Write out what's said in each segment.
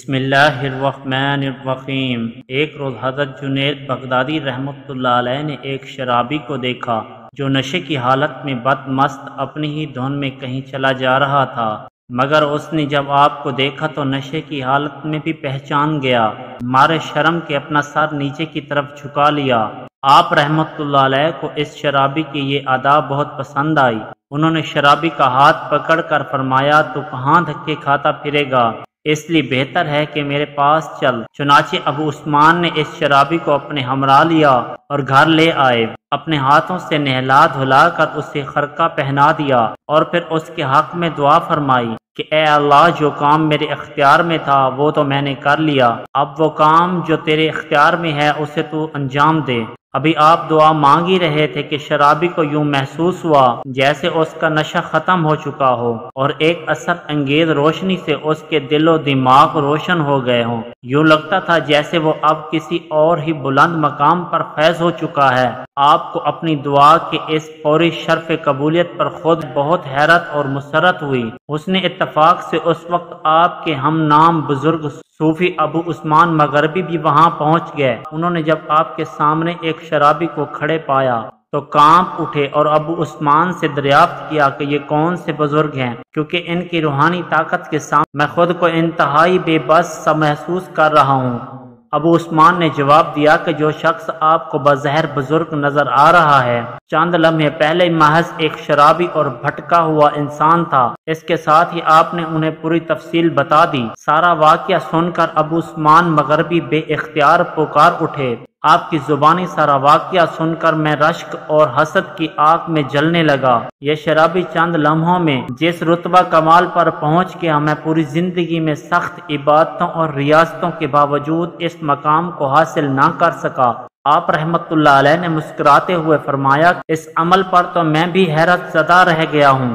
بسم اللہ الرحمن الرحیم۔ ایک روز حضرت جنید بغدادی رحمۃ اللہ علیہ نے ایک شرابی کو دیکھا جو نشے کی حالت میں بد مست اپنی ہی دھن میں کہیں چلا جا رہا تھا، مگر اس نے جب آپ کو دیکھا تو نشے کی حالت میں بھی پہچان گیا، مارے شرم کے اپنا سر نیچے کی طرف جھکا لیا۔ آپ رحمۃ اللہ علیہ کو اس شرابی کی یہ ادا بہت پسند آئی۔ انہوں نے شرابی کا ہاتھ پکڑ کر فرمایا، تو کہاں دھکے کھاتا پھرے گا، اس لیے بہتر ہے کہ میرے پاس چل۔ چنانچہ ابو عثمان نے اس شرابی کو اپنے ہمراہ لیا اور گھر لے آئے، اپنے ہاتھوں سے نہلا دھلا کر اسے خرقہ پہنا دیا اور پھر اس کے حق میں دعا فرمائی کہ اے اللہ، جو کام میرے اختیار میں تھا وہ تو میں نے کر لیا، اب وہ کام جو تیرے اختیار میں ہے اسے تو انجام دے۔ ابھی آپ دعا مانگ ہی رہے تھے کہ شرابی کو یوں محسوس ہوا جیسے اس کا نشہ ختم ہو چکا ہو اور ایک اثر انگیز روشنی سے اس کے دل و دماغ روشن ہو گئے ہوں۔ یوں لگتا تھا جیسے وہ اب کسی اور ہی بلند مقام پر فیض ہو چکا ہے۔ آپ کو اپنی دعا کے اس فوری شرف قبولیت پر خود بہت حیرت اور مسرت ہوئی۔ حسن اتفاق سے اس وقت آپ کے ہم نام بزرگ صوفی ابو عثمان مغربی بھی وہاں پہنچ گئے۔ انہوں نے جب آپ کے سامنے ایک شرابی کو کھڑے پایا تو کانپ اٹھے اور ابو عثمان سے دریافت کیا کہ یہ کون سے بزرگ ہیں، کیونکہ ان کی روحانی طاقت کے سامنے میں خود کو انتہائی بے بس سا محسوس کر رہا ہوں۔ ابو عثمان نے جواب دیا کہ جو شخص آپ کو بظاہر بزرگ نظر آ رہا ہے، چند لمحے پہلے محض ایک شرابی اور بھٹکا ہوا انسان تھا۔ اس کے ساتھ ہی آپ نے انہیں پوری تفصیل بتا دی۔ سارا واقعہ سن کر ابو عثمان مغربی بے اختیار پکار اٹھے، آپ کی زبانی سارا واقعہ سن کر میں رشک اور حسد کی آگ میں جلنے لگا۔ یہ شرابی چند لمحوں میں جس رتبہ کمال پر پہنچ گیا، میں پوری زندگی میں سخت عبادتوں اور ریاضتوں کے باوجود اس مقام کو حاصل نہ کر سکا۔ آپ رحمت اللہ علیہ نے مسکراتے ہوئے فرمایا، اس عمل پر تو میں بھی حیرت زدہ رہ گیا ہوں،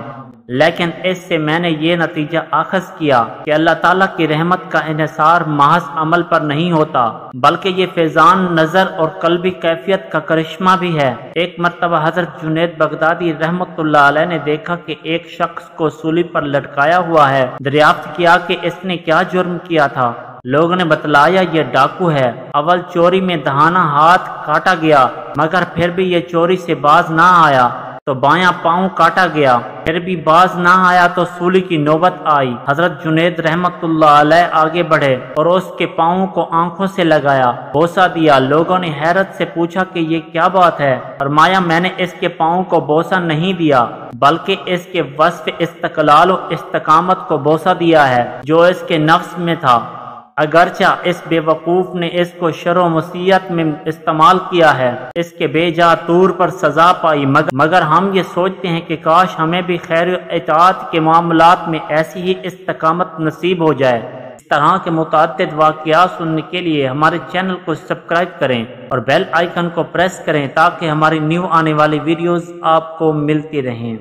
لیکن اس سے میں نے یہ نتیجہ اخذ کیا کہ اللہ تعالیٰ کی رحمت کا انحصار محض عمل پر نہیں ہوتا، بلکہ یہ فیضان نظر اور قلبی کیفیت کا کرشمہ بھی ہے۔ ایک مرتبہ حضرت جنید بغدادی رحمت اللہ علیہ نے دیکھا کہ ایک شخص کو سولی پر لٹکایا ہوا ہے۔ دریافت کیا کہ اس نے کیا جرم کیا تھا۔ لوگوں نے بتلایا یہ ڈاکو ہے، اول چوری میں دہانہ ہاتھ کاٹا گیا، مگر پھر بھی یہ چوری سے باز نہ آیا تو بایاں پاؤں کاٹا گیا، پھر بھی باز نہ آیا تو سولی کی نوبت آئی۔ حضرت جنید رحمت اللہ علیہ آگے بڑھے اور اس کے پاؤں کو آنکھوں سے لگایا، بوسہ دیا۔ لوگوں نے حیرت سے پوچھا کہ یہ کیا بات ہے؟ فرمایا، میں نے اس کے پاؤں کو بوسہ نہیں دیا، بلکہ اس کے وصف استقلال و استقامت کو بوسہ دیا ہے جو اس کے نفس میں تھا۔ اگرچہ اس بے وقوف نے اس کو شر و مصیبت میں استعمال کیا ہے، اس کے بے جا طور پر سزا پائی، مگر ہم یہ سوچتے ہیں کہ کاش ہمیں بھی خیر و اطاعت کے معاملات میں ایسی ہی استقامت نصیب ہو جائے۔ اس طرح کے متعدد واقعات سننے کے لیے ہمارے چینل کو سبسکرائب کریں اور بیل آئیکن کو پریس کریں تاکہ ہماری نیو آنے والی ویڈیوز آپ کو ملتی رہیں۔